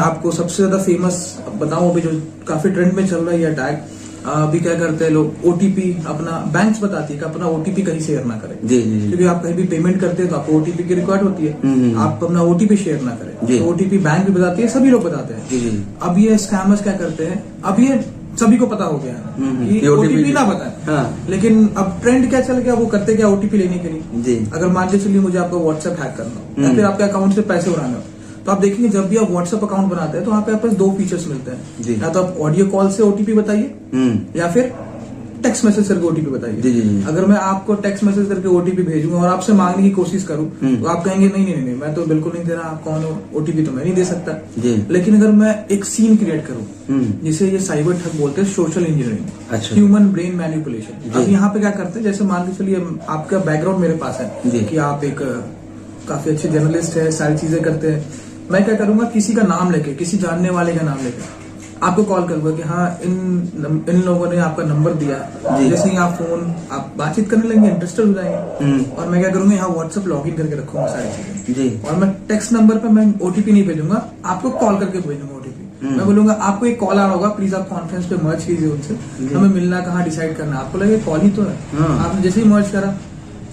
आपको सबसे ज्यादा फेमस बताऊं, अभी जो काफी ट्रेंड में चल रहा है ये अटैक, अभी क्या करते हैं लोग, ओटीपी अपना बैंक्स बताती है कि अपना ओटीपी कहीं शेयर ना करें। जी जी। क्योंकि आप कहीं भी पेमेंट करते हैं तो आपको ओटीपी की रिक्वायर्ड होती है, आप अपना ओटीपी शेयर ना करें। तो ओटीपी बैंक भी बताती है, सभी लोग बताते हैं। जी जी। अब ये स्कैमर्स क्या करते हैं, अब ये सभी को पता हो गया है कि ओटीपी ना बताएं। हाँ। लेकिन अब ट्रेंड क्या चल गया, वो करते क्या, ओटीपी लेने के लिए। जी। अगर मान के चलिए मुझे आपका व्हाट्सएप हैक करना हो या फिर आपके अकाउंट से पैसे उड़ाने हो, तो आप देखेंगे जब भी आप व्हाट्सएप अकाउंट बनाते हैं तो वहाँ पे आपके पास दो फीचर्स मिलते हैं, या तो आप ऑडियो कॉल से ओटीपी बताइए या फिर टेक्स्ट मैसेज करके ओटीपी बताइए। अगर मैं आपको टेक्स्ट मैसेज करके ओटीपी भेजूंगा और आपसे मांगने की कोशिश करूं तो आप कहेंगे नहीं नहीं नहीं, मैं तो बिल्कुल नहीं दे रहा, आप कौन हो, ओटीपी तो मैं नहीं दे सकता। लेकिन अगर मैं एक सीन क्रिएट करूं, जिसे ये साइबर ठग बोलते हैं, social engineering, human brain manipulation. अब यहाँ पे क्या करते हैं, जैसे मान के चलिए आपका बैकग्राउंड मेरे पास है कि आप एक काफी अच्छे जर्नलिस्ट है, सारी चीजें करते हैं। मैं क्या करूंगा, किसी का नाम लेके, किसी जानने वाले का नाम लेके आपको कॉल करूंगा कि हाँ इन लोगों ने आपका नंबर दिया। जैसे ही आप आप बातचीत करने लगेंगे, इंटरेस्टेड हो जाएंगे, और मैं क्या करूंगा, यहाँ व्हाट्सएप लॉग इन करके रखूंगा सारी चीजें। और मैं टेक्स्ट नंबर पे मैं ओटीपी नहीं भेजूंगा, आपको कॉल करके भेजूंगा ओटीपी। मैं बोलूंगा आपको एक कॉल आ रहा होगा, प्लीज आप कॉन्फ्रेंस पे मर्ज कीजिए उनसे, हमें मिलना कहाँ डिसाइड करना। आपको लगे कॉल ही तो है, आपने जैसे ही मर्ज करा,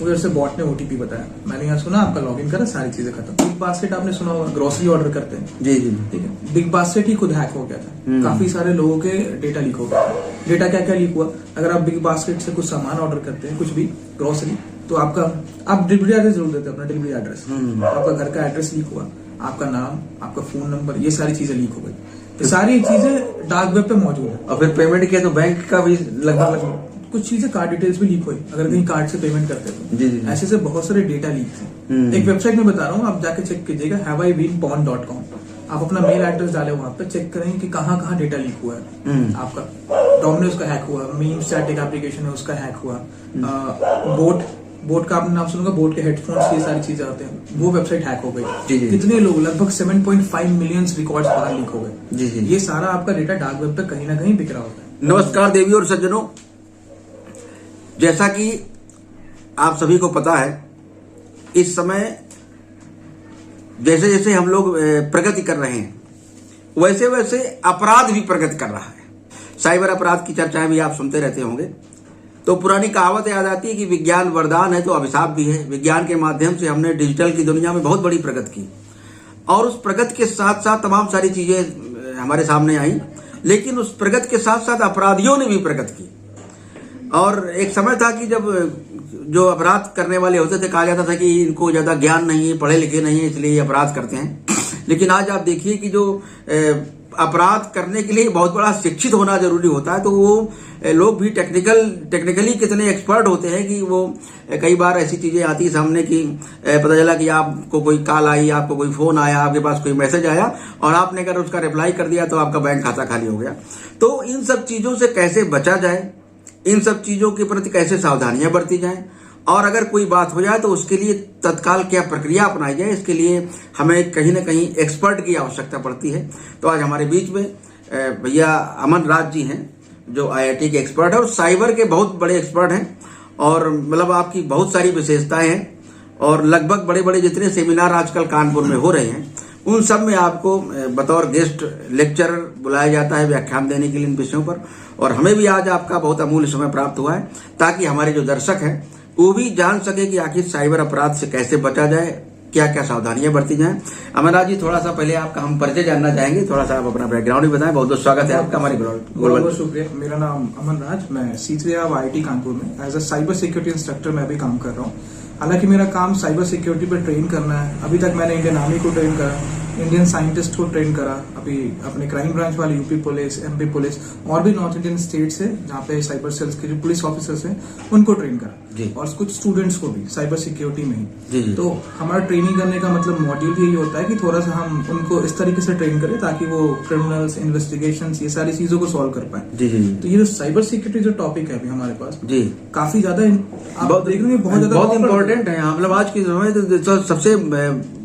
उधर से बॉट ने ओटीपी बताया, मैंने यहाँ सुना, आपका लॉगिन करा, सारी चीजें खत्म। बिग बास्केट आपने सुना होगा, ग्रोसरी ऑर्डर करते हैं। जी जी। ठीक है, बिग बास्केट ही खुद हैक हो गया था, काफी सारे लोगों के डेटा लीक हो गया। डेटा क्या क्या लीक हुआ, अगर आप बिग बास्केट से कुछ सामान ऑर्डर करते हैं, कुछ भी ग्रोसरी, तो आप डिलीवरी एड्रेस जरूर देते हैं, अपना डिलीवरी एड्रेस, आपका घर का एड्रेस लीक हुआ, आपका नाम, आपका फोन नंबर, ये सारी चीजें लीक हो गई। तो सारी चीजें डार्क वेब पे मौजूद है। और फिर पेमेंट किया तो बैंक का भी लगभग कुछ चीजें, कार्ड डिटेल्स भी लीक हुई, अगर कहीं कार्ड से पेमेंट करते तो। ऐसे से बहुत सारे डेटा लीक थे। एक वेबसाइट में बता रहा हूँ, आप जाके चेक कीजिएगा, haveibeenpawned.com। आप अपना मेल एड्रेस डाले, वहां पे चेक करें कि कहाँ कहाँ डेटा लीक हुआ है। आपका डोमिनोज का हैक हुआ, मीम्स चैट एक एप्लीकेशन है उसका हैक हुआ, बोट का आपने नाम सुनूंगा, बोट के हेडफोन्स, ये सारी चीजें आते हैं, वो वेबसाइट हैक हो गई। कितने लोग, लगभग 7.5 मिलियन रिकॉर्ड्स बाहर लीक हो गए। ये सारा आपका डेटा डार्क वेब पे कहीं ना कहीं बिक रहा होता है। नमस्कार देवी और सज्जनों, जैसा कि आप सभी को पता है, इस समय जैसे जैसे हम लोग प्रगति कर रहे हैं, वैसे वैसे अपराध भी प्रगति कर रहा है। साइबर अपराध की चर्चाएं भी आप सुनते रहते होंगे। तो पुरानी कहावत याद आती है कि विज्ञान वरदान है तो अभिशाप भी है। विज्ञान के माध्यम से हमने डिजिटल की दुनिया में बहुत बड़ी प्रगति की, और उस प्रगति के साथ साथ तमाम सारी चीजें हमारे सामने आई, लेकिन उस प्रगति के साथ साथ अपराधियों ने भी प्रगति की। और एक समय था कि जब जो अपराध करने वाले होते थे, कहा जाता था कि इनको ज्यादा ज्ञान नहीं है, पढ़े लिखे नहीं है, इसलिए अपराध करते हैं। लेकिन आज आप देखिए कि जो अपराध करने के लिए बहुत बड़ा शिक्षित होना जरूरी होता है, तो वो लोग भी टेक्निकली कितने एक्सपर्ट होते हैं कि वो कई बार ऐसी चीजें आती सामने कि पता चला कि आपको कोई कॉल आई, आपको कोई फोन आया, आपके पास कोई मैसेज आया, और आपने अगर उसका रिप्लाई कर दिया तो आपका बैंक खाता खाली हो गया। तो इन सब चीजों से कैसे बचा जाए, इन सब चीजों के प्रति कैसे सावधानियां बरती जाएं, और अगर कोई बात हो जाए तो उसके लिए तत्काल क्या प्रक्रिया अपनाई जाए, इसके लिए हमें कहीं ना कहीं एक्सपर्ट की आवश्यकता पड़ती है। तो आज हमारे बीच में भैया अमन राज जी हैं, जो IIT के एक्सपर्ट है और साइबर के बहुत बड़े एक्सपर्ट हैं, और मतलब आपकी बहुत सारी विशेषताएं हैं, और लगभग बड़े बड़े जितने सेमिनार आजकल कानपुर में हो रहे हैं, उन सब में आपको बतौर गेस्ट लेक्चरर बुलाया जाता है व्याख्यान देने के लिए इन विषयों पर। और हमें भी आज आपका बहुत अमूल्य समय प्राप्त हुआ है, ताकि हमारे जो दर्शक हैं वो भी जान सके कि आखिर साइबर अपराध से कैसे बचा जाए, क्या क्या सावधानियां बरती जाएं। अमरनाथ जी, थोड़ा सा पहले आपका हम परिचय जानना चाहेंगे, थोड़ा सा आप अपना बैकग्राउंड भी बताएं। बहुत बहुत स्वागत है आपका हमारे बहुत शुक्रिया। मेरा नाम अमन राज, मैं C3 IIT कानपुर में as a cyber security instructor मैं भी काम कर रहा हूँ। हालांकि मेरा काम साइबर सिक्योरिटी पर ट्रेन करना है। अभी तक मैंने इंडियन आर्मी को ट्रेन करा, इंडियन साइंटिस्ट को ट्रेन करा, अभी अपने क्राइम ब्रांच वाले यूपी पुलिस, MP पुलिस और भी नॉर्थ इंडियन स्टेट्स है जहाँ पे साइबर सेल्स के जो पुलिस ऑफिसर्स हैं उनको ट्रेन करा, और कुछ स्टूडेंट्स को भी साइबर सिक्योरिटी में ही। तो हमारा ट्रेनिंग करने का मतलब मॉड्यूल यही होता है कि थोड़ा सा हम उनको इस तरीके से ट्रेन करें ताकि वो क्रिमिनल्स, इन्वेस्टिगेशंस, ये सारी चीजों को सॉल्व कर पाए। तो ये जो साइबर सिक्योरिटी जो टॉपिक है अभी हमारे पास काफी ज्यादा आप देख रहे हैं बहुत इंपॉर्टेंट है। मतलब आज के समय तो सबसे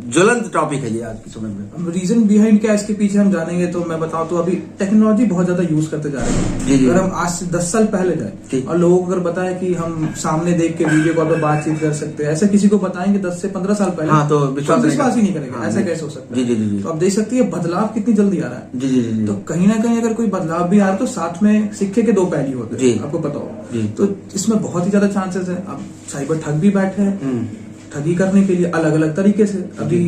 ज्वलंत टॉपिक है ये आज के समय में। रीजन बिहाइंड क्या है इसके पीछे हम जानेंगे तो मैं बताऊं तो अभी टेक्नोलॉजी बहुत ज्यादा यूज करते जा रहे हैं। जी। अगर हम आज से 10 साल पहले जाए और लोगों को अगर बताए कि हम सामने देख के वीडियो कॉल पर बातचीत कर सकते हैं, ऐसे किसी को बताएंगे 10 से 15 साल पहले, हाँ, तो विश्वास ही नहीं करेगा। ऐसा कैसे हो सकता है? जी। तो आप देख सकते हैं बदलाव कितनी जल्दी आ रहा है। जी। तो कहीं ना कहीं अगर कोई बदलाव भी आ रहा है तो साथ में सिक्के के दो पहलू होते हैं, आपको पता हो। तो इसमें बहुत ही ज्यादा चांसेस है। अब साइबर ठग भी बैठे हैं ठगी करने के लिए अलग अलग तरीके से। अभी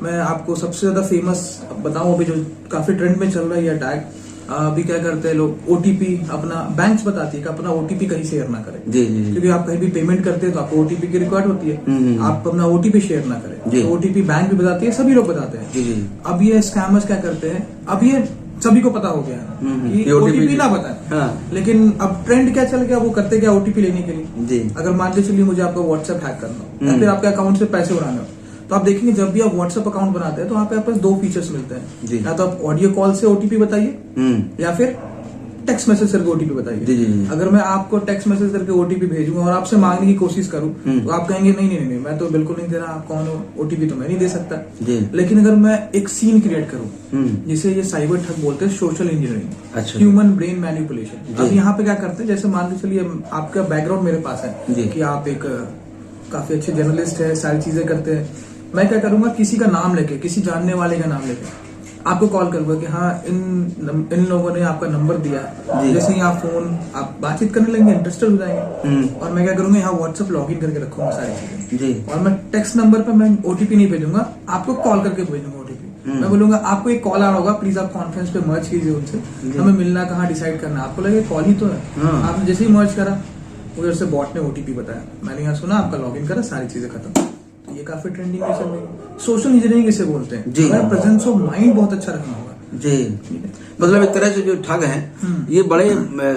मैं आपको सबसे ज्यादा फेमस बताऊं, अभी जो काफी ट्रेंड में चल रहा है अटैक, अभी क्या करते हैं लोग, ओटीपी अपना बैंक्स बताती है कि अपना ओटीपी कहीं शेयर ना करें। जी। क्योंकि आप कहीं भी पेमेंट करते हैं तो आपको ओटीपी की रिक्वायर्ड होती है, आप अपना ओटीपी शेयर ना करें। तो ओटीपी बैंक भी बताती है, सभी लोग बताते हैं। अब ये स्कैमर्स क्या करते हैं, अब ये सभी को पता हो गया है कि ओटीपी ना बताएं। हाँ। लेकिन अब ट्रेंड क्या चल गया, वो करते क्या, ओटीपी लेने के लिए। जी। अगर मान के चलिए मुझे आपका व्हाट्सएप हैक करना हो या फिर आपके अकाउंट से पैसे उड़ाने हो, तो आप देखेंगे जब भी आप व्हाट्सएप अकाउंट बनाते हैं तो वहाँ पे आपके पास दो फीचर्स मिलते हैं। या तो आप ऑडियो कॉल से ओटीपी बताइए या फिर टेक्स्ट मैसेज करके ओटीपी बताइए। अगर मैं आपको टेक्स्ट मैसेज करके ओटीपी भेजूंगा और आपसे मांगने की कोशिश करूं तो आप कहेंगे नहीं, मैं तो बिल्कुल नहीं दे रहा, आप कौन हो, ओटीपी तो मैं नहीं दे सकता। लेकिन अगर मैं एक सीन क्रिएट करूं, जिसे ये साइबर ठग बोलते हैं, social engineering, human brain manipulation. अब यहाँ पे क्या करते हैं, जैसे मान के चलिए आपका बैकग्राउंड मेरे पास है कि आप एक काफी अच्छे जर्नलिस्ट है, सारी चीजें करते हैं। मैं क्या करूंगा, किसी का नाम लेके, किसी जानने वाले का नाम लेके आपको कॉल करूंगा कि हाँ इन लोगों ने आपका नंबर दिया। जैसे ही आप आप बातचीत करने लगेंगे, इंटरेस्टेड हो जाएंगे, और मैं क्या करूंगा, यहाँ व्हाट्सएप लॉगिन करके रखूंगा सारी चीजें। और मैं टेक्स्ट नंबर पर मैं ओटीपी नहीं भेजूंगा, आपको कॉल करके भेजूंगा ओटीपी। मैं बोलूंगा आपको एक कॉल आ रहा होगा, प्लीज आप कॉन्फ्रेंस पे मर्ज कीजिए उनसे, हमें मिलना कहाँ डिसाइड करना। आपको लगे कॉल ही तो है। आपने जैसे ही मर्ज करा, उधर से बॉट ने ओटीपी बताया, मैंने यहाँ सुना, आपका लॉगिन करा, सारी चीजें खत्म। ये काफी ट्रेंडिंग में चल रही है। सोशल इंजीनियरिंग इसे बोलते हैं। जी। प्रेजेंस ऑफ माइंड बहुत अच्छा रखना होगा। जी। मतलब एक तरह से जो ठग हैं ये बड़े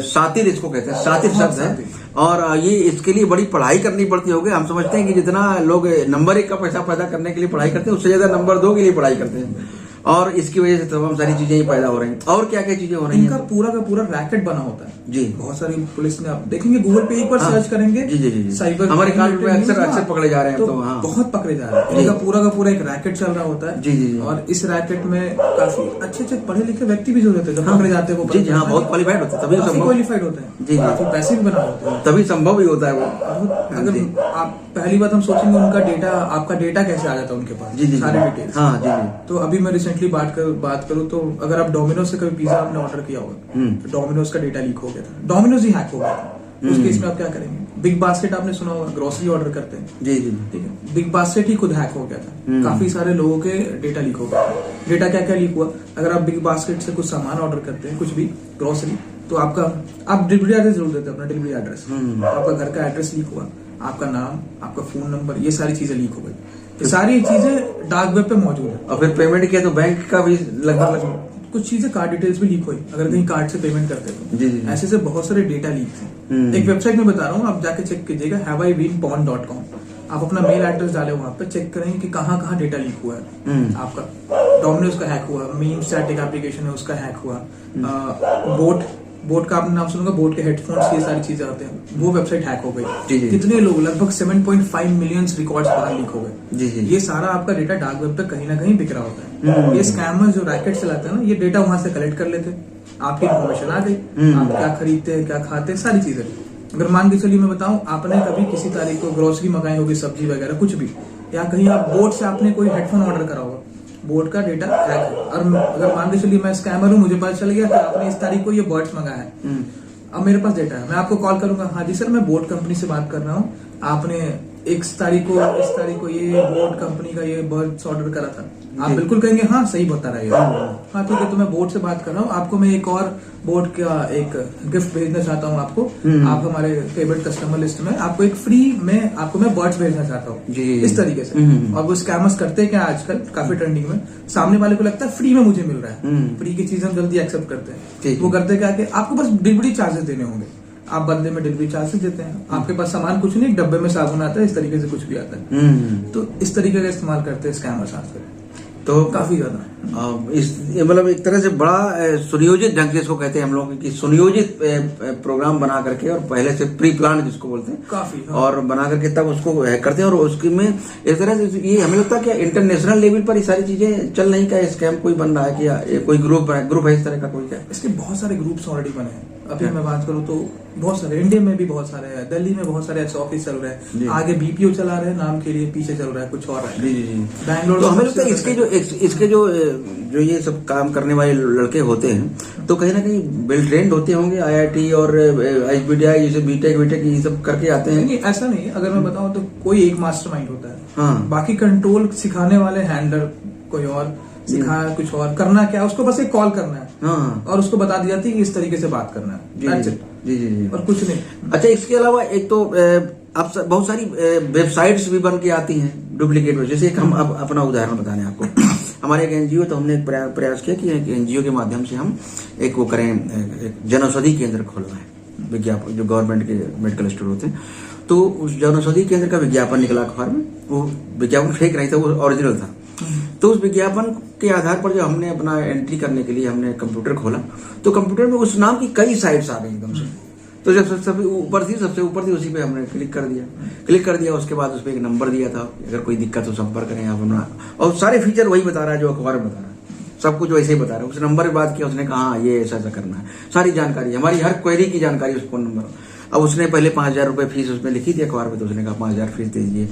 शातिर, इसको कहते हैं, शातिर शब्द है। और ये इसके लिए बड़ी पढ़ाई करनी पड़ती होगी। हम समझते हैं कि जितना लोग नंबर 1 का पैसा पैदा करने के लिए पढ़ाई करते हैं, उससे ज्यादा नंबर 2 के लिए पढ़ाई करते हैं, और इसकी वजह से तमाम सारी चीजें ही पैदा हो रही हैं। और क्या क्या चीजें हो रही हैं? इनका पूरा का पूरा रैकेट बना होता है। जी। बहुत सारी पुलिस ने, आप देखेंगे गूगल पे एक बार सर्च करेंगे, जी। साइबर हमारे कांड में अक्सर पकड़े जा रहे हैं, तो बहुत पकड़े जा रहे हैं। इनका पूरा का पूरा एक रैकेट चल रहा होता है। जी। और इस रैकेट में काफी अच्छे पढ़े लिखे व्यक्ति भी जो रहते हैं, जब पकड़े जाते हैं वो बहुत क्वालिफाइड होते हैं, तभी क्वालिफाइड होते हैं। जी। काफी पैसे भी बना होते हैं, तभी संभव ही होता है वो। अगर आप पहली बात हम सोचेंगे उनका डेटा, आपका डेटा कैसे आ जाता है उनके पास, सारे डिटेल्स। हाँ जी। तो अभी मैं रिसेंटली बात करूँ तो अगर आप डोमिनोज से कभी पिज्जा आपने ऑर्डर किया होगा, तो डोमिनोज का डेटा लीक हो गया था, डोमिनोज ही हैक हो गया था। उस केस में आप क्या करेंगे, बिग बास्केट आपने सुना होगा, ग्रोसरी ऑर्डर करते हैं। जी। ठीक है, बिग बास्केट ही खुद हैक हो गया था, काफी सारे लोगों के डेटा लीक हो गया। डेटा क्या क्या लीक हुआ, अगर आप बिग बास्केट से कुछ सामान ऑर्डर करते हैं, कुछ भी ग्रोसरी, तो आप डिलीवरी एड्रेस जरूर देते हैं, अपना डिलीवरी एड्रेस, आपका घर का एड्रेस लीक हुआ, आपका नाम, आपका फोन नंबर, ये सारी चीजें लीक हो गई। ये सारी चीजें डार्क वेब पे मौजूद है। और फिर पेमेंट किया तो बैंक का भी लगभग कुछ चीजें, कार्ड डिटेल्स भी लीक हुई, अगर कहीं कार्ड से पेमेंट करते तो। ऐसे से बहुत सारे डेटा लीक थे। एक वेबसाइट में बता रहा हूँ, आप जाके चेक कीजिएगा, haveibeenpawned.com। आप अपना मेल एड्रेस डाले, वहां पे चेक करेंगे कि कहाँ कहाँ डेटा लीक हुआ है। आपका डोमिनोज का हैक हुआ, मीम स्टैटिक एप्लीकेशन है उसका हैक हुआ, बोट का आपने नाम सुनोगा, बोट के हेडफोन्स, ये सारी चीजें आते हैं, वो वेबसाइट हैक हो गई। कितने लोग, लगभग 7.5 मिलियन रिकॉर्ड्स बाहर लीक हो गए। ये सारा आपका डेटा डार्क वेब पे कहीं ना कहीं बिक रहा होता है। ये स्कैमर जो रैकेट चलाते हैं ना, ये डेटा वहां से कलेक्ट कर लेते, आपकी इन्फॉर्मेशन आ गई, आप क्या खरीदते हैं, क्या खाते हैं, सारी चीजें। अगर मान के चलिए मैं बताऊं, आपने कभी किसी तारीख को ग्रोसरी मंगाई होगी, सब्जी वगैरह कुछ भी, या कहीं आप बोट से आपने कोई हेडफोन ऑर्डर करा होगा, बोट का डेटा हैक है। और अगर मान के चलिए मैं स्कैमर हूँ, मुझे पता चल गया कि आपने इस तारीख को ये बर्ड्स मंगाया है, अब मेरे पास डेटा है, मैं आपको कॉल करूंगा, हाँ जी सर मैं बोट कंपनी से बात कर रहा हूँ, आपने इस तारीख को ये बोट कंपनी का ये बर्ड्स ऑर्डर करा था। आप बिल्कुल कहेंगे हाँ सही बता रहे हो, हाँ ठीक है, तो मैं बोट से बात कर रहा हूँ, आपको मैं एक और बोट का एक गिफ्ट भेजना चाहता हूँ आपको, आप हमारे फेवरेट कस्टमर लिस्ट में, आपको एक फ्री में आपको मैं बर्ड्स भेजना चाहता हूँ, इस तरीके से। और वो स्कैमर्स करते हैं क्या आजकल, काफी ट्रेंडिंग में, सामने वाले को लगता है फ्री में मुझे मिल रहा है, फ्री की चीज हम जल्दी एक्सेप्ट करते हैं। वो करते क्या कि आपको बस डिलीवरी चार्जेस देने होंगे, आप बदले में डिलीवरी चार्जेस देते हैं, आपके पास सामान कुछ नहीं, एक डब्बे में साबुन आता है, इस तरीके से कुछ भी आता है। तो इस तरीके का इस्तेमाल करते हैं स्कैमर्स आजकल। तो काफी ज्यादा इस मतलब एक तरह से बड़ा सुनियोजित ढंग से इसको कहते हैं हम लोग कि सुनियोजित प्रोग्राम बना करके और पहले से प्री प्लान जिसको बोलते हैं काफी, हाँ। और बना करके तब उसको हैक करते हैं और उसकी में इस तरह से ये हमें लगता है कि इंटरनेशनल लेवल पर ये सारी चीजें चल रही क्या स्कैम कोई बन रहा है कि कोई ग्रुप है इस तरह का कोई क्या? इसके बहुत सारे ग्रुप्स ऑलरेडी बने हैं। अभी मैं बात करूँ तो बहुत सारे इंडिया में भी बहुत सारे हैं, दिल्ली में बहुत सारे ऐसे ऑफिस चल रहे हैं, आगे बीपीओ चला रहे हैं नाम के लिए, पीछे चल रहा है कुछ और है। जी बैंगलोर तो हमें लगता है इसके जो ये सब काम करने वाले लड़के होते हैं तो कहीं ना कहीं वेल ट्रेंड होते होंगे, IIT और HBDI जैसे बीटेक ये सब करके आते हैं। नहीं, ऐसा नहीं है। अगर मैं बताऊं तो कोई एक मास्टरमाइंड होता है, हाँ। बाकी कंट्रोल सिखाने वाले हैंडलर कोई और सिखाया, कुछ और करना क्या, उसको बस एक कॉल करना है, हाँ। और उसको बता दी जाती है कि इस तरीके से बात करना है। जी और कुछ नहीं। अच्छा, इसके अलावा एक तो अब बहुत सारी वेबसाइट्स भी बन के आती हैं डुप्लीकेट। जैसे एक हम अब अपना उदाहरण बताने आपको हमारे एक एनजीओ, तो हमने एक प्रयास किया कि एक एनजीओ के माध्यम से हम एक वो करें, एक जनौषधि केंद्र खोलना है, विज्ञापन जो गवर्नमेंट के मेडिकल स्टोर होते हैं, तो उस जनौषधि केंद्र का विज्ञापन निकला अखबार में। वो विज्ञापन फेक नहीं था, वो ओरिजिनल था। तो उस विज्ञापन के आधार पर जो हमने अपना एंट्री करने के लिए हमने कंप्यूटर खोला, तो कंप्यूटर में उस नाम की कई साइट्स आ गई एकदम से। तो जब सबसे ऊपर थी उसी पे हमने क्लिक कर दिया। उसके बाद उस पर एक नंबर दिया था, अगर कोई दिक्कत हो संपर्क करें आप अपना, और सारे फीचर वही बता रहा है जो अखबार में बता रहा है, सब कुछ वैसे ही बता रहा है। उस नंबर पे बात किया, उसने कहा हाँ ये ऐसा करना है, सारी जानकारी, हमारी हर क्वेरी की जानकारी उस फोन नंबर। अब उसने पहले 5,000 रुपए फीस उसमें लिखी थी अखबार में, तो उसने कहा 5,000 फीस दे दीजिए।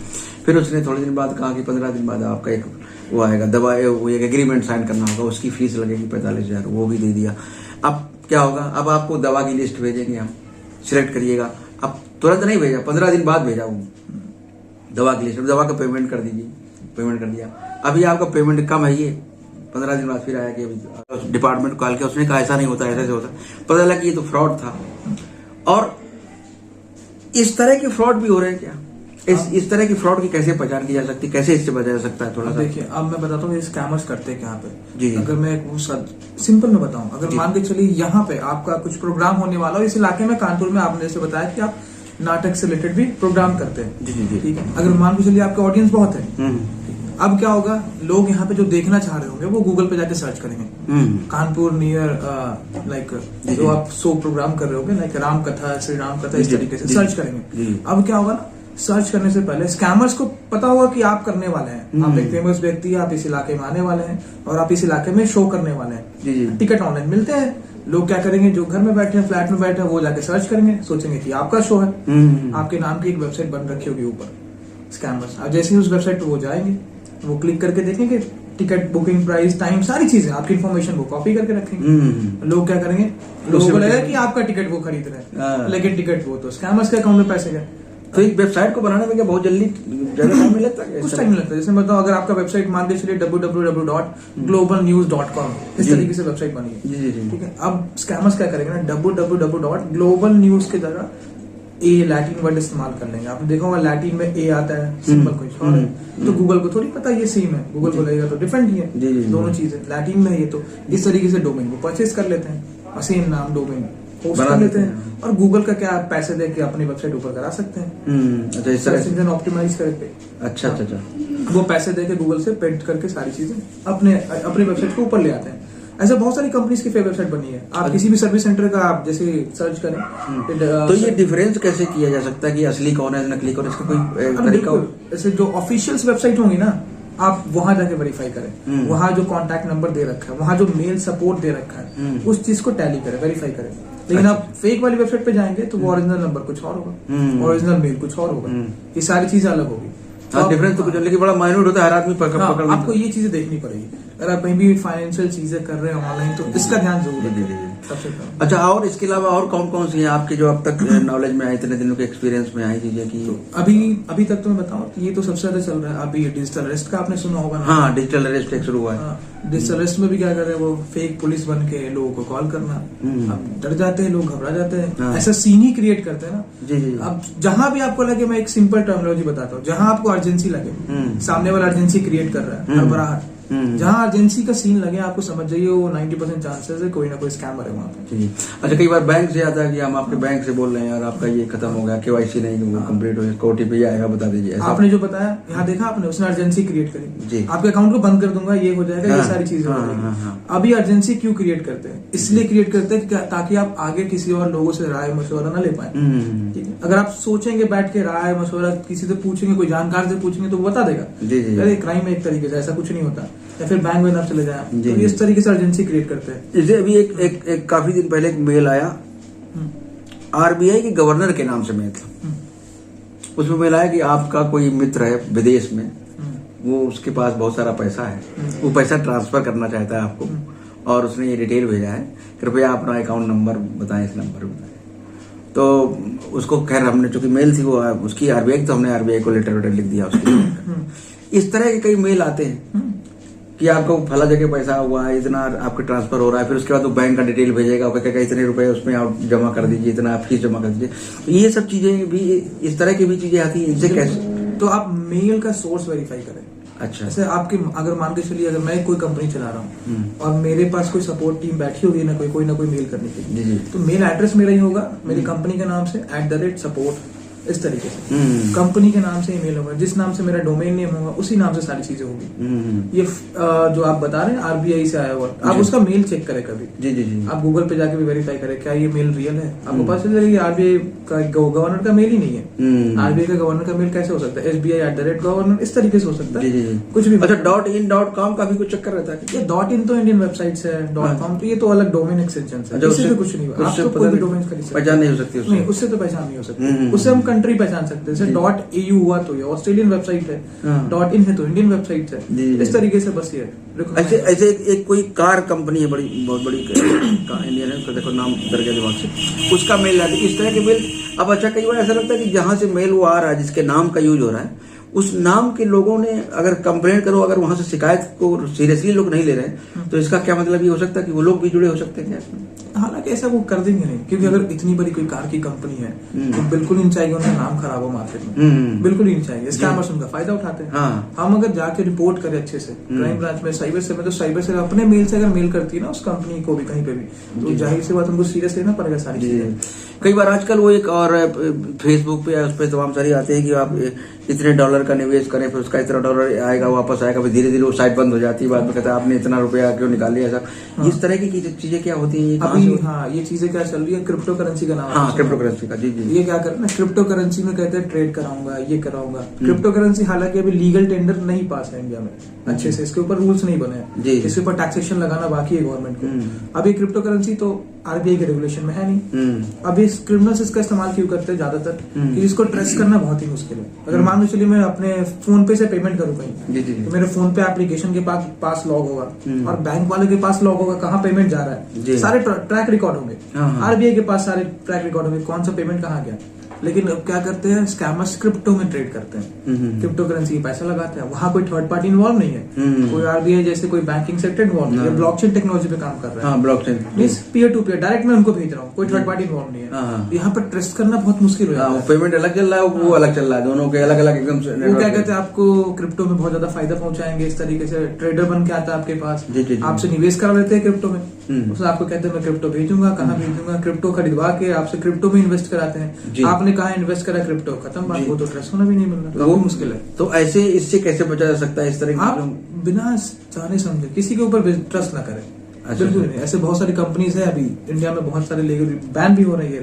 फिर उसने थोड़े दिन बाद कहा कि 15 दिन बाद आपका एक वो आएगा दवा, वो एक एग्रीमेंट साइन करना होगा, उसकी फीस लगेगी 45,000, वो भी दे दिया। अब क्या होगा, अब आपको दवा की लिस्ट भेजेंगे हम, सिलेक्ट करिएगा। अब तुरंत नहीं भेजा, 15 दिन बाद भेजा वो दवा की लिस्ट, दवा का पेमेंट कर दीजिए, पेमेंट कर दिया। अभी आपका पेमेंट कम है, ये 15 दिन बाद फिर आया कि अभी डिपार्टमेंट कॉल किया, उसने कहा ऐसा नहीं होता, ऐसा होता। पता लगा कि ये तो फ्रॉड था। और इस तरह के फ्रॉड भी हो रहे हैं क्या? इस तरह की फ्रॉड की कैसे पहचान की जा सकती है, कैसे इससे बचा जा सकता है? थोड़ा सा देखिए, अब मैं बताता हूँ ये स्कैमर्स करते हैं यहाँ पे। जी। अगर मैं सिंपल में बताऊं, अगर मान के चलिए यहाँ पे आपका कुछ प्रोग्राम होने वाला हो, इस इलाके में कानपुर में आपने जैसे बताया कि आप नाटक से रिलेटेड भी प्रोग्राम करते हैं। जी। ठीक है, अगर मान के चलिए आपका ऑडियंस बहुत है, अब क्या होगा, लोग यहाँ पे जो देखना चाह रहे होंगे वो गूगल पे जाके सर्च करेंगे, कानपुर नियर लाइक जो आप शो प्रोग्राम कर रहे होंगे, लाइक राम कथा, श्री राम कथा, इस तरीके से सर्च करेंगे। अब क्या होगा ना, सर्च करने से पहले स्कैमर्स को पता होगा कि आप करने वाले हैं, आप एक फेमस व्यक्ति है, आप इस इलाके में आने वाले हैं और आप इस इलाके में शो करने वाले हैं। टिकट ऑनलाइन मिलते हैं। लोग क्या करेंगे, जो घर में बैठे हैं, फ्लैट में बैठे हैं, वो जाके सर्च करेंगे, सोचेंगे कि आपका शो है, आपके नाम की एक वेबसाइट बन रखी होगी ऊपर स्कैमर्स। अब जैसे ही उस वेबसाइट पे वो जाएंगे, वो क्लिक करके देखेंगे टिकट बुकिंग प्राइस टाइम सारी चीजें, आपकी इन्फॉर्मेशन वो कॉपी करके रखेंगे। लोग क्या करेंगे, लोगों को लगेगा कि आपका टिकट वो खरीद रहे हैं, लेकिन टिकट वो तो स्कैमर्स के अकाउंट में पैसे गए। तो एक वेबसाइट को बनाने में क्या बहुत जल्दी ज्यादा टाइम नहीं लगता? कुछ टाइम नहीं लगता। जैसे बताओ, अगर आपका वेबसाइट मान के चलिए www.globalnews.com, इस तरीके से वेबसाइट बनी है, ठीक है। अब स्कैमर्स क्या करेंगे ना, www.globalnews के जगह ए लैटिन वर्ड इस्तेमाल कर लेंगे। आपने देखा होगा लैटिन में ए आता है, सिंपल कुछ और है, तो गूगल को थोड़ी पता ये सेम है, गूगल को लगेगा तो डिफरेंट ही है, दोनों चीजें लैटिन में है ये। तो इस तरीके से डोमेन को परचेज कर लेते हैं, सेम नाम डोमेन होस्ट कर लेते हैं, और गूगल का क्या पैसे दे के अपनी वेबसाइट ऊपर करा सकते हैं। अच्छा, इस तरह से ऑप्टिमाइज करके। अच्छा, वो पैसे दे के गूगल से पेंट करके सारी चीजें अपने वेबसाइट को ऊपर ले आते हैं। ऐसे बहुत सारी कंपनीज की वेबसाइट बनी है। आप किसी भी सर्विस सेंटर का आप जैसे सर्च करें, तो ये डिफरेंस कैसे किया जा सकता है कि असली कौन है, नकली कौन है? इसका कोई तरीका? ऐसे जो ऑफिशियल्स वेबसाइट होंगी ना, आप वहां जाके वेरीफाई करें, वहां जो कॉन्टैक्ट नंबर दे रखा है, वहां जो मेल सपोर्ट दे रखा है, उस चीज को टैली करें, वेरीफाई करें। लेकिन आप फेक वाली वेबसाइट पे जाएंगे तो वो ओरिजिनल नंबर कुछ और होगा, ओरिजिनल मेल कुछ और होगा, ये सारी चीजें अलग होगी। डिफरेंस तो कुछ, लेकिन बड़ा माइन्यूट होता है, हर आदमी पकड़ आपको ये चीजें देखनी पड़ेगी। अगर आप कहीं भी फाइनेंशियल चीजें कर रहे हैं ऑनलाइन, तो इसका ध्यान जरूर रखिए। अच्छा, और इसके अलावा और कौन कौन सी है आपके जो अब तक नॉलेज में आई, इतने दिनों के एक्सपीरियंस में आई चीजें की? तो अभी तक तो मैं बताऊं, ये तो सबसे ज्यादा चल रहा है अभी डिजिटल अरेस्ट का, आपने सुना होगा ना? हाँ, डिजिटल अरेस्ट एक शुरू हुआ है। डिजिटल अरेस्ट में भी क्या कर रहे हैं, वो फेक पुलिस बन के लोगों को कॉल करना। अब डर जाते हैं लोग, घबरा जाते हैं, ऐसा सीन ही क्रिएट करते हैं ना। जी। अब जहां भी आपको लगे, मैं एक सिंपल टर्मिनोलॉजी बताता हूँ, जहां आपको अर्जेंसी लगे, सामने वाला अर्जेंसी क्रिएट कर रहा है, घबराहट, जहाँ अर्जेंसी का सीन लगे आपको समझ जाइए वो 90% चांसेस है कोई ना कोई स्कैमर है वहाँ पे। जी। अच्छा, कई बार बैंक से आता है कि हम आपके बैंक से बोल रहे हैं यार आपका ये खत्म हो गया, KYC नहीं वो कंप्लीट हो गया, OTP आएगा, बता दीजिए। आपने जो बताया यहाँ देखा आपने, उसने अर्जेंसी क्रिएट करी जी, आपके अकाउंट को बंद कर दूंगा, ये हो जाएगा, ये सारी चीजें हो जाएगी। अभी अर्जेंसी क्यों क्रिएट करते हैं? इसलिए क्रिएट करते हैं ताकि आप आगे किसी और लोगों से राय मशवरा ना ले पाए। ठीक है, अगर आप सोचेंगे बैठ के राय मशवरा किसी से पूछेंगे, कोई जानकार से पूछेंगे तो वो बता देगा अरे क्राइम है एक तरीके से, ऐसा कुछ नहीं होता, या फिर बैंक में ना चले जाए, तो इस तरीके से अर्जेंसी क्रिएट करते हैं। जैसे अभी एक काफी दिन पहले एक मेल आया RBI के गवर्नर के नाम से मेल था। उसमें मेल आया कि आपका कोई मित्र है विदेश में, वो उसके पास बहुत सारा पैसा है, वो पैसा ट्रांसफर करना चाहता है आपको, और उसने ये डिटेल भेजा है, कृपया अपना अकाउंट नंबर बताएं, इस नंबर बताएं। तो उसको खैर हमने, चूंकि मेल थी वो उसकी RBI की, तो हमने RBI को लेटर वेटर लिख दिया उसके। इस तरह के कई मेल आते हैं कि आपको फला जगह पैसा हुआ है, इतना आपके ट्रांसफर हो रहा है, फिर उसके बाद वो बैंक का डिटेल भेजेगा, वो कहेगा इतने रुपए उसमें आप जमा कर दीजिए, इतना फीस जमा कर दीजिए। ये सब चीजें भी, इस तरह की भी चीजें आती हैं, इनसे कैसे? तो आप मेल का सोर्स वेरीफाई करें। अच्छा, जैसे आपके अगर मान के चलिए अगर मैं कोई कंपनी चला रहा हूँ और मेरे पास कोई सपोर्ट टीम बैठी होगी ना कोई मेल करने के लिए, तो मेल एड्रेस मेरा ही होगा मेरी कंपनी के नाम से @support, इस तरीके से कंपनी के नाम से ईमेल होगा, जिस नाम से मेरा डोमेन नेम होगा उसी नाम से सारी चीजें होगी। ये जो आप बता रहे हैं RBI से आया हुआ, आप उसका मेल चेक करें कभी। जी। आप गूगल पे जाके भी वेरीफाई करें क्या ये मेल रियल है, आपको पता चल जाएगा RBI का गवर्नर का मेल ही नहीं है। RBI का गवर्नर का मेल कैसे हो सकता है? SBI @governor, इस तरीके से हो सकता है कुछ भी। अच्छा, .in.com का भी कुछ चक्कर रहता है? ये .in तो इंडियन वेबसाइट है, .com तो ये तो अलग डोमेन एक्सटेंशन है, उससे तो कुछ नहीं होगा। आप तो कोई भी डोमेन खरीद सकते, पहचान नहीं हो सकती नहीं, उससे तो पहचान नहीं हो सकती, उससे हम कंट्री पहचान सकते हैं। जैसे .au हुआ तो ये ऑस्ट्रेलियन वेबसाइट है, .in है तो इंडियन वेबसाइट है, इस तरीके से बस ये। ऐसे एक कोई कार कंपनी है बड़ी, बहुत बड़ी इंडियन है, उसका देखो नाम उतर गया दिमाग से, उसका मेल आती है, इस तरह के मेल। अब अच्छा, कई बार ऐसा लगता है कि जहां से मेल वो आ रहा है, जिसके नाम का यूज हो रहा है, उस नाम के लोगों ने अगर कंप्लेंट करो, अगर वहां से शिकायत को सीरियसली लोग नहीं ले रहे, तो इसका क्या मतलब ये हो सकता है कि वो लोग भी जुड़े हो सकते हैं क्या इसमें? हालांकि ऐसा वो कर देंगे नहीं, क्योंकि अगर इतनी बड़ी कोई कार की कंपनी है तो बिल्कुल नहीं चाहिए उनका नाम खराब हो मार्केट में, बिल्कुल नहीं चाहिए। स्कैमर्स उनका फायदा उठाते हैं। हम अगर जाके रिपोर्ट करें अच्छे से क्राइम ब्रांच में, साइबर से, तो साइबर से अपने मेल से अगर मेल करती है ना उस कंपनी को भी कहीं पे भी, तो जाहिर सी बात उनको सीरियस लेना पड़ेगा सारी चीजें। कई बार आजकल वो एक और फेसबुक पे उस पर तमाम सारी आते हैं कि आप इतने डॉलर का निवेश करें, फिर उसका इतना डॉलर आएगा, वापस आएगा, फिर धीरे धीरे वो साइट बंद हो जाती है, बाद में कहता है आपने इतना रुपया क्यों निकाल लिया, ऐसा। इस तरह की चीजें क्या होती हैं अभी? हाँ, ये चीजें क्या चल रही है, क्रिप्टो करेंसी का नाम। हाँ, क्रिप्टो करेंसी का। जी। ये क्या कर रहे हैं, क्रिप्टो करेंसी में कहते हैं ट्रेड कराऊंगा, ये कराऊंगा। क्रिप्टो करेंसी हालांकि अभी लीगल टेंडर नहीं पास है इंडिया में अच्छे से, इसके ऊपर रूल्स नहीं बने हैं, इसके ऊपर टैक्सेशन लगाना बाकी है गवर्नमेंट को। अभी क्रिप्टो करेंसी तो RBI के रेगुलेशन में है नहीं। अभी क्रिमिनल्स इसका इस्तेमाल क्यों करते हैं ज्यादातर, कि इसको ट्रेस करना बहुत ही मुश्किल है। अगर मान लो चलिए मैं अपने फोन पे से पेमेंट करूँ कहीं, तो मेरे फोन पे एप्लीकेशन के पास लॉग होगा और बैंक वाले के पास लॉग होगा, कहाँ पेमेंट जा रहा है, सारे ट्रैक रिकॉर्ड होंगे। RBI के पास सारे ट्रैक रिकॉर्ड होंगे, कौन सा पेमेंट कहाँ गया। लेकिन अब क्या करते हैं स्कैमर्स, क्रिप्टो में ट्रेड करते हैं, क्रिप्टो करेंसी पैसा लगाते हैं, वहां कोई थर्ड पार्टी इन्वॉल्व नहीं है, कोई RBI जैसे कोई बैंकिंग सेक्टर इन्वॉल्व नहीं है, ब्लॉकचेन टेक्नोलॉजी पे काम कर रहा है, blockchain means peer to peer, direct मैं उनको भेज रहा हूँ, कोई थर्ड पार्टी इन्वॉल्व नहीं है। यहाँ पर ट्रस्ट करना बहुत मुश्किल हो जाता है। पेमेंट अलग चल रहा है, वो अलग चल रहा है, दोनों के अलग अलग एकदम से। वो क्या कहते हैं, आपको क्रिप्टो में बहुत ज्यादा फायदा पहुंचाएंगे, इस तरीके से ट्रेडर बन के आता है आपके पास, आपसे निवेश करा लेते हैं क्रिप्टो में, उससे आपको कहते हैं मैं क्रिप्टो भेजूंगा, कहाँ भेजूंगा, क्रिप्टो खरीदवा के आपसे क्रिप्टो में इन्वेस्ट कराते हैं, आपने कहा इन्वेस्ट करा क्रिप्टो, खत्म बात, वो तो ट्रस्ट होना भी नहीं मिल रहा, वो मुश्किल है। तो ऐसे इससे कैसे बचा जा सकता है? इस तरह आप बिना जाने समझे किसी के ऊपर ट्रस्ट ना करें, बिल्कुल नहीं। ऐसे बहुत सारी कंपनीज है अभी इंडिया में, बहुत सारे लीगल बैन भी हो रही है।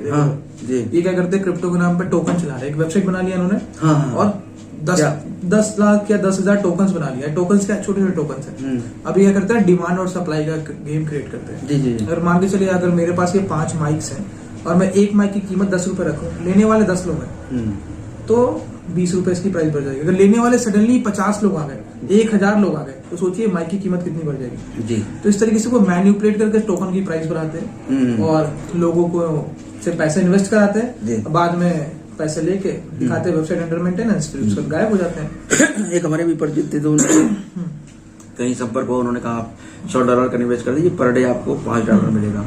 ये क्या करते हैं, क्रिप्टो के नाम पर टोकन चला रहे हैं, एक वेबसाइट बना लिया उन्होंने और 10 लाख या 10,000 टोकन्स बना लिया है। टोकन्स क्या, छोटे छोटे टोकन्स है। अभी क्या करते हैं, डिमांड और सप्लाई का गेम क्रिएट करते हैं। अगर मान के चलिए अगर मेरे पास ये 5 माइक्स हैं और मैं एक माइक की कीमत 10 रुपए रखूं, लेने वाले 10 लोग हैं, तो 20 रुपए इसकी प्राइस बढ़ जाएगी। अगर लेने वाले सडनली 50 लोग आ गए, 1000 लोग आ गए, तो सोचिए माइक की कीमत कितनी बढ़ जाएगी जी। तो इस तरीके से वो मैन्युपुलेट करके टोकन की प्राइस बढ़ाते हैं और लोगों को से पैसे इन्वेस्ट कराते हैं, बाद में पैसे लेके दिखाते हैं वेबसाइट अंडर मेंटेनेंस, फिर उसको गायब हो जाते हैं। एक हमारे भी परिचित थे, तो कहीं संपर्क हो, उन्होंने कहा आप $100 का निवेश कर दीजिए, पर डे आपको $5 मिलेगा।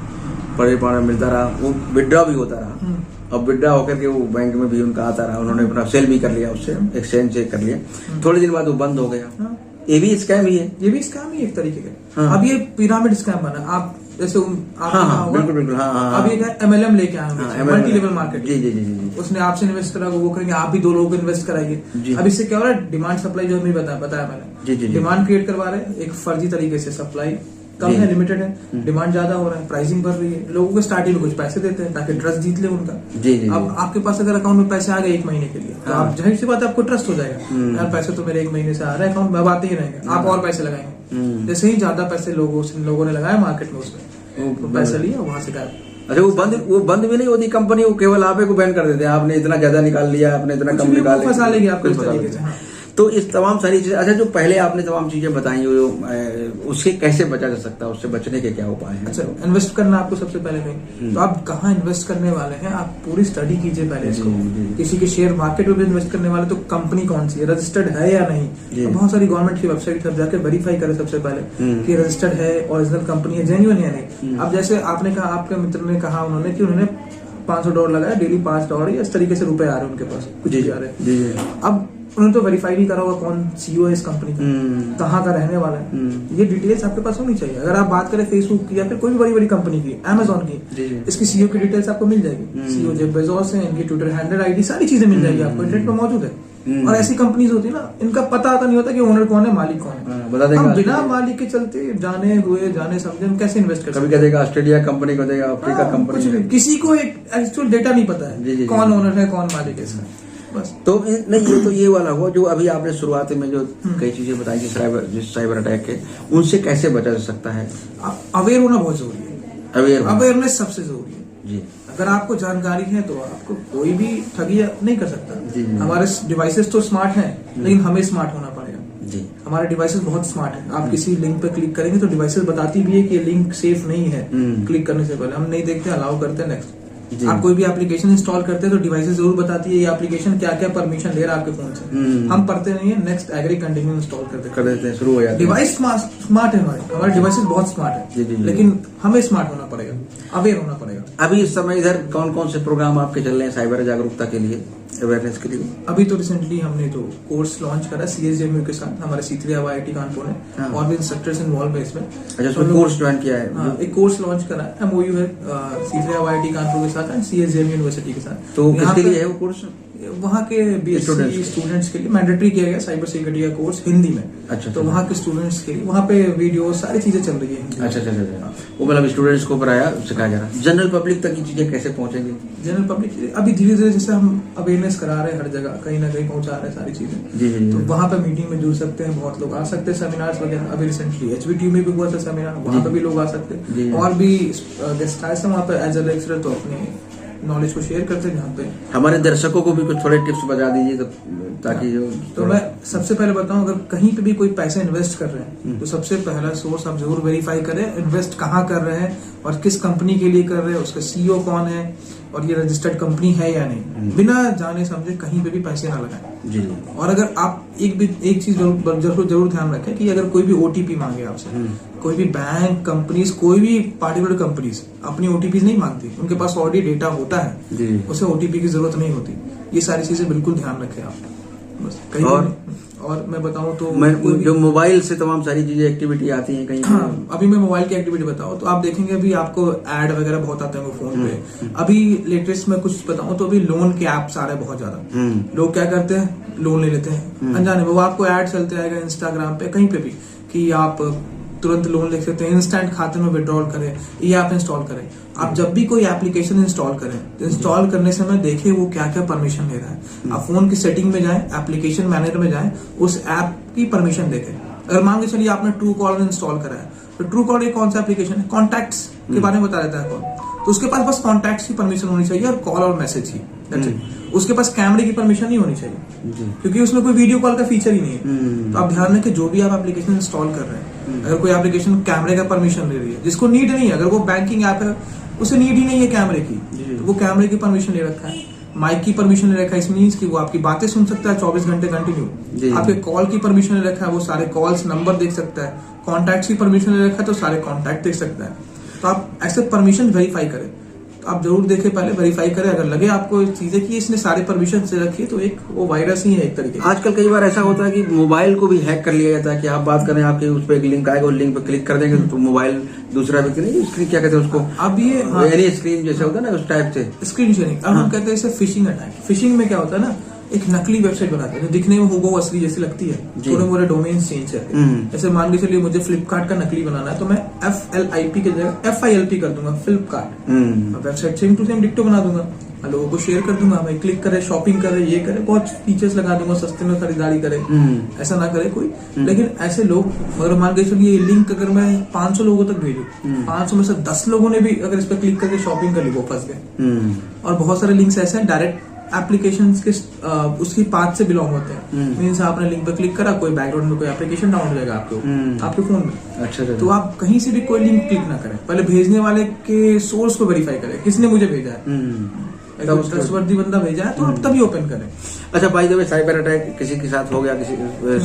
पर डे $5 मिलता रहा, वो विड्रॉ भी होता रहा, अब विड्रॉ होकर के वो बैंक में भी उनका आता रहा, उन्होंने अपना सेल भी कर लिया, उससे एक्सचेंज से कर लिया, थोड़े दिन बाद वो बंद हो गया। ये भी स्कैम ही है, ये भी स्कैम ही एक तरीके का। हाँ। अब ये पिरामिड स्कैम बना। आप जैसे हाँ, बिल्कुल बिल्कुल, हाँ। अब ये MLM लेके आए मल्टी लेवल मार्केट। जी। उसने आपसे इन्वेस्ट करा, वो करेंगे, आप भी 2 लोगों को इन्वेस्ट कराइए। अब इससे क्या हो रहा है, डिमांड सप्लाई जो हमें बताया मैंने, डिमांड क्रिएट करवा रहे हैं एक फर्जी तरीके से। सप्लाई कम है, लिमिटेड है, डिमांड ज्यादा हो रहा है, प्राइसिंग बढ़ रही है, लोगों को स्टार्टिंग में कुछ पैसे देते हैं ताकि ट्रस्ट जीत ले उनका। अब आपके पास अगर अकाउंट में पैसे आ गए 1 महीने के लिए, तो आप जाहिर सी बात है आपको ट्रस्ट हो जाएगा, यार पैसे तो मेरे 1 महीने से आ रहे हैं अकाउंट में, अब आते ही रहेंगे, आप और पैसे लगाएंगे। जैसे ही ज्यादा पैसे लोगों ने लगाया मार्केट में, उसमें पैसा लिया, वहां से गायब। अच्छा, वो बंद भी नहीं होती कंपनी, वो केवल आप को बैन कर देते हैं, आपने इतना ज्यादा निकाल लिया, आपने इतना कम निकाल लिया, फंसा लेगी आपको इस तरीके से। हाँ। तो इस तमाम सारी चीजें, अच्छा जो पहले आपने तमाम चीजें बताई उससे कैसे बचा जा सकता है, उससे बचने के क्या उपाय हैं? अच्छा, इन्वेस्ट करना आपको सबसे पहले कहीं, तो आप कहाँ इन्वेस्ट करने वाले हैं, आप पूरी स्टडी कीजिए पहले इसको। किसी के शेयर मार्केट में भी इन्वेस्ट करने वाले तो कंपनी कौन सी है, रजिस्टर्ड है या नहीं। तो बहुत सारी गवर्नमेंट की वेबसाइट है, जाकर वेरीफाई करें सबसे पहले कि रजिस्टर्ड है, ओरिजिनल कंपनी है, जेन्युइन है नहीं। अब जैसे आपने कहा, आपके मित्र ने कहा उन्होंने कि उन्होंने $500 लगाया, डेली $5 या इस तरीके से रुपए आ रहे हैं उनके पास, कुछ भी आ रहे हैं। अब उन्होंने तो वेरीफाई नहीं करा होगा कौन CEO है इस कंपनी का, कहाँ का रहने वाला है, ये डिटेल्स आपके पास होनी चाहिए। अगर आप बात करें फेसबुक की या फिर कोई भी बड़ी कंपनी की, Amazon की, इसकी CEO की डिटेल्स आपको मिल जाएगी। CEO जेफ बेजोस है, इनकी ट्विटर हैंडल, ID, सारी चीजें मिल जाएगी आपको, इंटरनेट पर मौजूद है। और ऐसी कंपनीज होती है ना, इनका पता आता नहीं होता कि ओनर कौन है, मालिक कौन है। हम बिना मालिक के चलते जाने समझे हम कैसे इन्वेस्ट कर सकते हैं? कभी कहेगा ऑस्ट्रेलिया कंपनी को देगा, अफ्रीका कंपनी, किसी को एक एक्चुअल डेटा नहीं पता है कौन ओनर है, कौन मालिक है इसका। बस। तो नहीं, ये वाला हुआ जो अभी आपने शुरुआत में जो कई चीजें बताई कि साइबर अटैक के, उनसे कैसे बचा जा सकता है? अवेयर होना बहुत जरूरी है, अवेयरनेस सबसे जरूरी है जी। अगर आपको जानकारी है तो आपको कोई भी ठगी नहीं कर सकता। हमारे डिवाइसेस तो स्मार्ट हैं, लेकिन हमें स्मार्ट होना पड़ेगा जी। हमारे डिवाइसेस बहुत स्मार्ट हैं। आप किसी लिंक पे क्लिक करेंगे तो डिवाइसेस बताती भी है कि लिंक सेफ नहीं है, क्लिक करने से पहले हम नहीं देखते, अलाउ करते हैं, नेक्स्ट। आप कोई भी एप्लीकेशन इंस्टॉल करते हैं तो डिवाइसेस जरूर बताती है ये एप्लीकेशन क्या क्या परमिशन ले रहा है आपके फोन से। हम पढ़ते नहीं है, नेक्स्ट एग्री कंटिन्यू इंस्टॉल कर देते हैं, शुरू हो जाता है। डिवाइस स्मार्ट है, हमारे डिवाइसेस बहुत स्मार्ट है, लेकिन हमें स्मार्ट होना पड़ेगा, अवेयर होना पड़ेगा। अभी इस समय इधर कौन कौन से प्रोग्राम आपके चल रहे हैं साइबर जागरूकता के लिए, अवेयरनेस के लिए? अभी तो रिसेंटली हमने तो कोर्स लॉन्च करा CSJMU के साथ, हमारे C3 IIT कानपुर ने, और भी इंस्ट्रक्टर्स इन्वॉल्व है इसमें। अच्छा, तो कोर्स ज्वाइन किया है? हाँ, एक कोर्स लॉन्च करा, MOU है C3 IIT कानपुर के साथ एंड CSJMU यूनिवर्सिटी के साथ। तो किसके लिए है वो कोर्स? वहाँ के BSc स्टूडेंट्स के लिए मैंडेटरी किया गया साइबर सिक्योरिटी का कोर्स हिंदी में। अच्छा, तो वहाँ के स्टूडेंट्स के लिए वहाँ पे वीडियो सारी चीजें चल रही है। अच्छा, वो मतलब स्टूडेंट्स को पढ़ाया, सिखाया जा रहा है। जनरल पब्लिक तक ये चीजें कैसे पहुंचेंगी? जनरल पब्लिक अभी धीरे धीरे जैसे हम अवेयरनेस करा रहे हैं, हर जगह कहीं ना कहीं पहुंचा रहे हैं सारी चीजें। तो वहाँ पे मीटिंग में जुड़ सकते हैं, बहुत लोग आ सकते हैं, सेमिनार्स वगैरह। अभी रिसेंटली HBTU में भी हुआ था सेमिनार, वहाँ पे भी लोग आ सकते हैं, और भी गेस्ट आए थे वहाँ पे एज अ लेक्चरर, तो अपने नॉलेज को शेयर करते हैं। यहाँ पे हमारे दर्शकों को भी कुछ थोड़े टिप्स बता दीजिए ताकि तो मैं सबसे पहले बताऊं, अगर कहीं पे भी कोई पैसे इन्वेस्ट कर रहे हैं तो सबसे पहला सोर्स आप जरूर वेरीफाई करें, इन्वेस्ट कहाँ कर रहे हैं और किस कंपनी के लिए कर रहे हैं, उसका CEO कौन है और ये रजिस्टर्ड कंपनी है या नहीं। बिना जाने समझे कहीं पे भी पैसे ना लगाएं जी। और अगर आप एक चीज जरूर ध्यान रखें कि अगर कोई भी OTP मांगे आपसे, कोई भी बैंक कंपनीज, कोई भी पार्टिकुलर कंपनीज अपनी OTP नहीं मांगती, उनके पास ऑलरेडी डेटा होता है, उसे OTP की जरूरत नहीं होती। ये सारी चीजें बिल्कुल ध्यान रखें आप। बस कहीं और मैं बताऊं तो जो मोबाइल से तमाम सारी चीजें एक्टिविटी आती हैं कहीं। हाँ, अभी मैं मोबाइल की एक्टिविटी बताऊं तो आप देखेंगे अभी आपको ऐड वगैरह बहुत आते हैं फोन पे। अभी लेटेस्ट में कुछ बताऊं तो अभी लोन के ऐप्स आ रहे हैं बहुत ज्यादा। लोग क्या करते हैं, लोन ले लेते हैं अनजाने में, वो आपको ऐड चलते आएगा इंस्टाग्राम पे कहीं पे भी कि आप तुरंत लोन ले सकते हैं, इंस्टेंट खाते में विड्रॉल करें, ये ऐप इंस्टॉल करें। आप जब भी कोई एप्लीकेशन इंस्टॉल करें तो इंस्टॉल करने समय देखिए वो क्या क्या परमिशन ले रहा है। आप फोन की सेटिंग में जाएं, एप्लीकेशन मैनेजर में जाएं, उस ऐप की परमिशन देखें। अगर मान के चलिए आपने ट्रू कॉलर इंस्टॉल करा है, तो ट्रू कॉलर कौन सा एप्लीकेशन है, कॉन्टैक्ट्स के बारे में बता देता है कौन, तो उसके पास बस कॉन्टैक्ट्स की परमिशन होनी चाहिए और कॉल और मैसेज ही। उसके पास कैमरे की परमिशन नहीं होनी चाहिए क्योंकि उसमें कोई वीडियो कॉल का फीचर ही नहीं है। तो आप ध्यान रखें जो भी आप एप्लीकेशन इंस्टॉल कर रहे हैं, अगर कोई एप्लीकेशन कैमरे का परमिशन ले रही है, जिसको नीड नहीं है, अगर वो बैंकिंग ऐप है उसे नीड ही नहीं है कैमरे की, तो वो कैमरे की परमिशन ले रखा है, माइक की परमिशन ले रखा है, इस मीन्स कि वो आपकी बातें सुन सकता है 24 घंटे कंटिन्यू। आपके कॉल की परमिशन ले रखा है, वो सारे कॉल्स नंबर देख सकता है। कॉन्टैक्ट की परमिशन ले रखा है तो सारे कॉन्टैक्ट देख सकता है। तो आप ऐसे परमिशन वेरीफाई करें तो आप जरूर देखें, पहले वेरीफाई करें। अगर लगे आपको चीजें कि इसने सारे परमिशन से रखी है तो एक वो वायरस ही है एक तरीके का। आजकल कई बार ऐसा होता है कि मोबाइल को भी हैक कर लिया जाता है कि आप बात करें, आपके उस पर एक लिंक आएगा, उस लिंक पर क्लिक कर देंगे तो मोबाइल दूसरा व्यक्ति नहीं, स्क्रीन क्या कहते हैं उसको, अब ये एनी स्क्रीन जैसे होता है ना उस टाइप से स्क्रीन शेयरिंग, अब हम कहते हैं इसे फिशिंग अटैक। फिशिंग में क्या होता है ना, एक नकली वेबसाइट बनाते हैं जो दिखने में हूबहू असली जैसी लगती है, थोड़े मोरे डोमेन चेंज करके। जैसे मान के चलिए मुझे फ्लिपकार्ट का नकली बनाना है तो मैं FLIP की जगह FILP कर दूंगा, Flipkart. Website same to same डिक्टो बना दूंगा, लोगों को शेयर कर दूंगा, भाई क्लिक करे, शॉपिंग करे, ये करे, बहुत फीचर्स लगा दूंगा, सस्ते में खरीदारी करे। ऐसा ना करे कोई। लेकिन ऐसे लोग, अगर मान के चलिए ये लिंक अगर मैं 500 लोगों तक भेजू, 500 में से 10 लोगों ने भी अगर इस पर क्लिक करके शॉपिंग कर ली, वो फंस गए। और बहुत सारे लिंक्स ऐसे हैं डायरेक्ट एप्लीकेशन के उसकी पाथ से बिलोंग होते हैं। मीन्स आपने लिंक पर क्लिक करा, कोई बैकग्राउंड में कोई एप्लीकेशन डाउनलोड हो जाएगा आपके फोन में। अच्छा, तो आप कहीं से भी कोई लिंक क्लिक ना करें, पहले भेजने वाले के सोर्स को वेरीफाई करें, किसने मुझे भेजा है। अगर ट्रस्टवर्दी बंदा भेजा है तो आप तभी ओपन करें। अच्छा भाई, जब साइबर अटैक किसी के साथ हो गया, किसी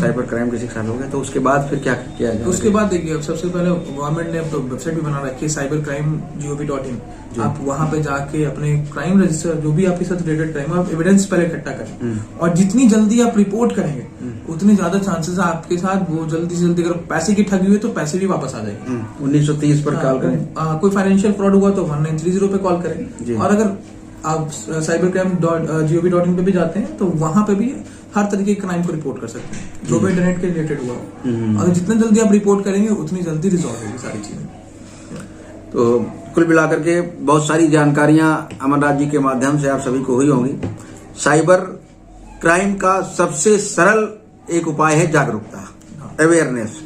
साइबर क्राइम किसी के साथ हो गया, तो उसके बाद फिर क्या किया जाए? उसके बाद देखिए, अब सबसे पहले गवर्नमेंट ने अब तो वेबसाइट भी बना रखी है cybercrime.gov.in। आप वहां पे जाके अपने क्राइम रजिस्टर, जो भी आपके साथ रिलेटेड क्राइम, आप एविडेंस पहले इकट्ठा करें। और जितनी जल्दी आप रिपोर्ट करेंगे उतनी ज्यादा चांसेस है आपके साथ वो जल्दी से जल्दी, अगर पैसे की ठगी हुई तो पैसे भी वापस आ जाएंगे। 1930 पर कॉल करें। कोई फाइनेंशियल फ्रॉड हुआ तो 1930 पे कॉल करें। और अगर आप cybercrime.gov.in पे भी जाते हैं तो वहां पे भी हर तरीके के क्राइम को रिपोर्ट कर सकते हैं, जो भी इंटरनेट के रिलेटेड हुआ हो। और जितना जल्दी आप रिपोर्ट करेंगे उतनी जल्दी रिजॉल्व होगी सारी चीजें। तो कुल मिलाकर के बहुत सारी जानकारियां अमरनाथ जी के माध्यम से आप सभी को हुई होंगी। साइबर क्राइम का सबसे सरल एक उपाय है जागरूकता, अवेयरनेस।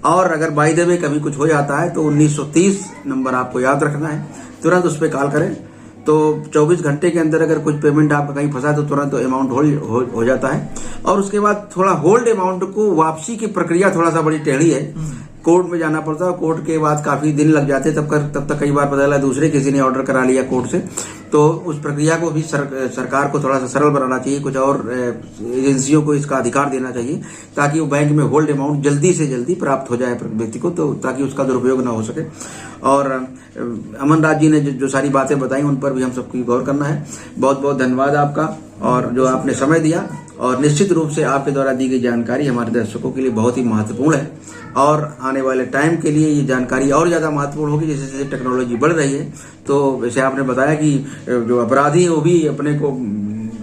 और अगर बाय द वे कभी कुछ हो जाता है तो 1930 नंबर आपको याद रखना है, तुरंत उस पर कॉल करें। तो 24 घंटे के अंदर अगर कुछ पेमेंट आपका कहीं फंसा है तो तुरंत अमाउंट होल्ड हो जाता है। और उसके बाद थोड़ा होल्ड अमाउंट को वापसी की प्रक्रिया थोड़ा सा बड़ी टेढ़ी है, कोर्ट में जाना पड़ता है। कोर्ट के बाद काफी दिन लग जाते हैं, तब तक कई बार पता चला दूसरे किसी ने ऑर्डर करा लिया कोर्ट से। तो उस प्रक्रिया को भी सरकार को थोड़ा सा सरल बनाना चाहिए, कुछ और एजेंसियों को इसका अधिकार देना चाहिए ताकि वो बैंक में होल्ड अमाउंट जल्दी से जल्दी प्राप्त हो जाए व्यक्ति को, तो ताकि उसका दुरुपयोग ना हो सके। और अमरनाथ जी ने जो सारी बातें बताई उन पर भी हम सबको गौर करना है। बहुत बहुत धन्यवाद आपका, और जो आपने समय दिया। और निश्चित रूप से आपके द्वारा दी गई जानकारी हमारे दर्शकों के लिए बहुत ही महत्वपूर्ण है, और आने वाले टाइम के लिए ये जानकारी और ज्यादा महत्वपूर्ण होगी जैसे जैसे टेक्नोलॉजी बढ़ रही है। तो वैसे आपने बताया कि जो अपराधी है वो भी अपने को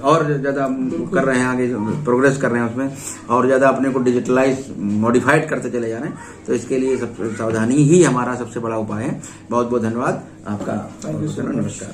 और ज्यादा कर रहे हैं, आगे प्रोग्रेस कर रहे हैं उसमें, और ज्यादा अपने को डिजिटलाइज मॉडिफाइड करते चले जा रहे हैं। तो इसके लिए सब सावधानी ही हमारा सबसे बड़ा उपाय है। बहुत बहुत धन्यवाद आपका। Thank you sir. नमस्कार।